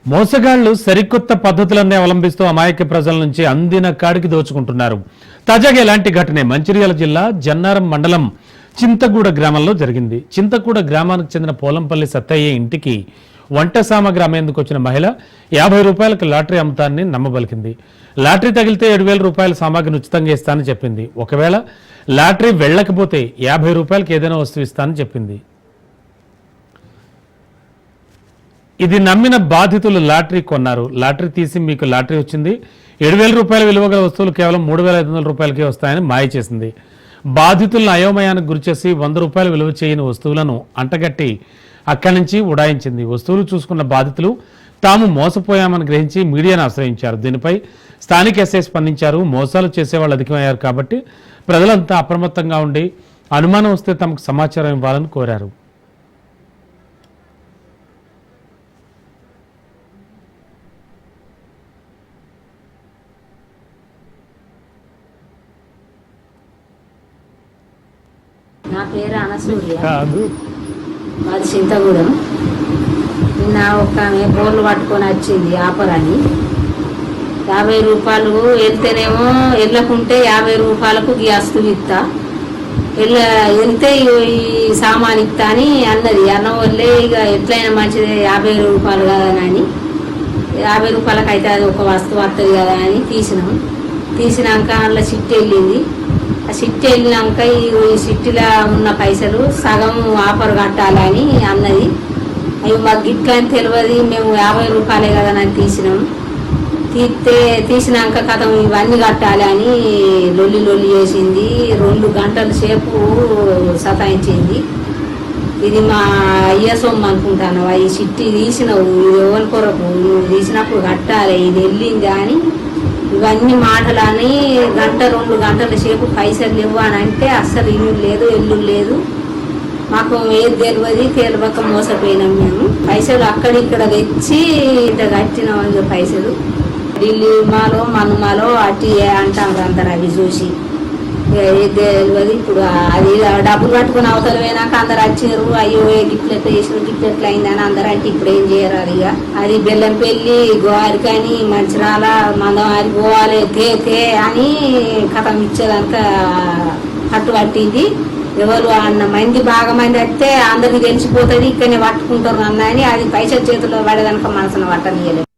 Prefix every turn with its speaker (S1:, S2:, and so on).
S1: మోసగాళ్లు సరికొత్త పద్ధతులన్నీ అవలంబిస్తూ అమాయక ప్రజల నుంచి అందిన కాడికి దోచుకుంటున్నారు. తాజాగా ఇలాంటి ఘటనే మంచిర్యాల జిల్లా జన్నారం మండలం చింతగూడ గ్రామంలో జరిగింది. చింతగూడ గ్రామానికి చెందిన పోలంపల్లి సత్తయ్య ఇంటికి వంట సామాగ్రి అమ్మేందుకు వచ్చిన మహిళ 50 రూపాయలకు లాటరీ అమ్ముతానని నమ్మబలికింది. లాటరీ తగిలితే 7,000 రూపాయల సామాగ్రిని ఉచితంగా ఇస్తానని చెప్పింది. ఒకవేళ లాటరీ వెళ్ళకపోతే 50 రూపాయలకు ఏదైనా వస్తువు ఇస్తానని చెప్పింది. ఇది నమ్మిన బాధితులు లాటరీ కొన్నారు. లాటరీ తీసి మీకు లాటరీ వచ్చింది, 7,000 రూపాయల విలువ గల వస్తువులు కేవలం 3,500 రూపాయలకే వస్తాయని మాయ చేసింది. బాధితులను అయోమయానికి గురిచేసి 100 రూపాయలు విలువ చేయని వస్తువులను అంటగట్టి అక్కడి నుంచి ఉడాయించింది. వస్తువులు చూసుకున్న బాధితులు తాము మోసపోయామని గ్రహించి మీడియాను ఆశ్రయించారు. దీనిపై స్థానిక ఎస్ఐ స్పందించారు. మోసాలు చేసేవాళ్ళు అధికమయ్యారు కాబట్టి ప్రజలంతా అప్రమత్తంగా ఉండి అనుమానం వస్తే తమకు సమాచారం ఇవ్వాలని కోరారు.
S2: నా పేరు అనసూర్య, మాది చింతగూడెం. నిన్న ఒక ఆమె బోర్లు పట్టుకొని వచ్చింది ఆపరని. 50 రూపాయలు వెళ్తేనేమో వెళ్ళకుంటే 50 రూపాయలకు గ్యాస్ ఇస్తా, వెళ్తే ఈ సామాన్ ఇస్తా అని అన్నది. అన్న వల్లే ఇక ఎట్లయినా మంచిది 50 రూపాయలు కదనని, 50 రూపాయలకు అయితే అది ఒక వస్తువు వస్తుంది కదా అని తీసినాక అందులో చిట్టి వెళ్ళింది. ఆ చిట్టి వెళ్ళినాక ఈ చిట్టిలో ఉన్న పైసలు సగం ఆఫర్ కట్టాలని అన్నది. అవి మాకు గిట్లా అని తెలియదు, మేము 50 రూపాయలే కదా అని తీసినాక కథం ఇవన్నీ కట్టాలి అని లొల్లి చేసింది. 2 గంటల సేపు సతాయించింది. ఇది మా అయ్య సొమ్ము అనుకుంటాను, ఈ చిట్టి తీసినవు, ఇది ఎవరి కొరకు, నువ్వు తీసినప్పుడు కట్టాలి, ఇది వెళ్ళింది అని ఇవన్నీ మాటలని 1-2 గంటల సేపు పైసలు లేవు అని అంటే అస్సలు ఇల్లు లేదు, ఎల్లు లేదు. మాకు ఏది తెలియక మోసపోయినాం. మేము పైసలు అక్కడిక్కడ తెచ్చి ఇట్లా కట్టినాం. పైసలు ఢిల్లీ మాలో మనుమాలో అట్టి అంటాం అందరు. అవి చూసి ఏది తెలియదు. ఇప్పుడు అది డబ్బులు పట్టుకుని అవతల పోయినాక అందరు వచ్చినారు. అయ్యో గిట్లెట్ చేసిన గిట్లెట్లు అయిందని అందరూ అంటే ఇప్పుడు ఏం చేయరాదు. ఇక అది బెల్లంపల్లి గోవారికని మంచిరాల మందవారి పోవాలి తే అని కథం ఇచ్చేదంతా పట్టుబట్టింది. ఎవరు అన్న బాగా మంది వస్తే అందరికి తెలిసిపోతుంది, ఇక్కడనే పట్టుకుంటారు అన్న అని అది పైసలు చేతిలో పడేదనక మనసును పట్టనీయలేదు.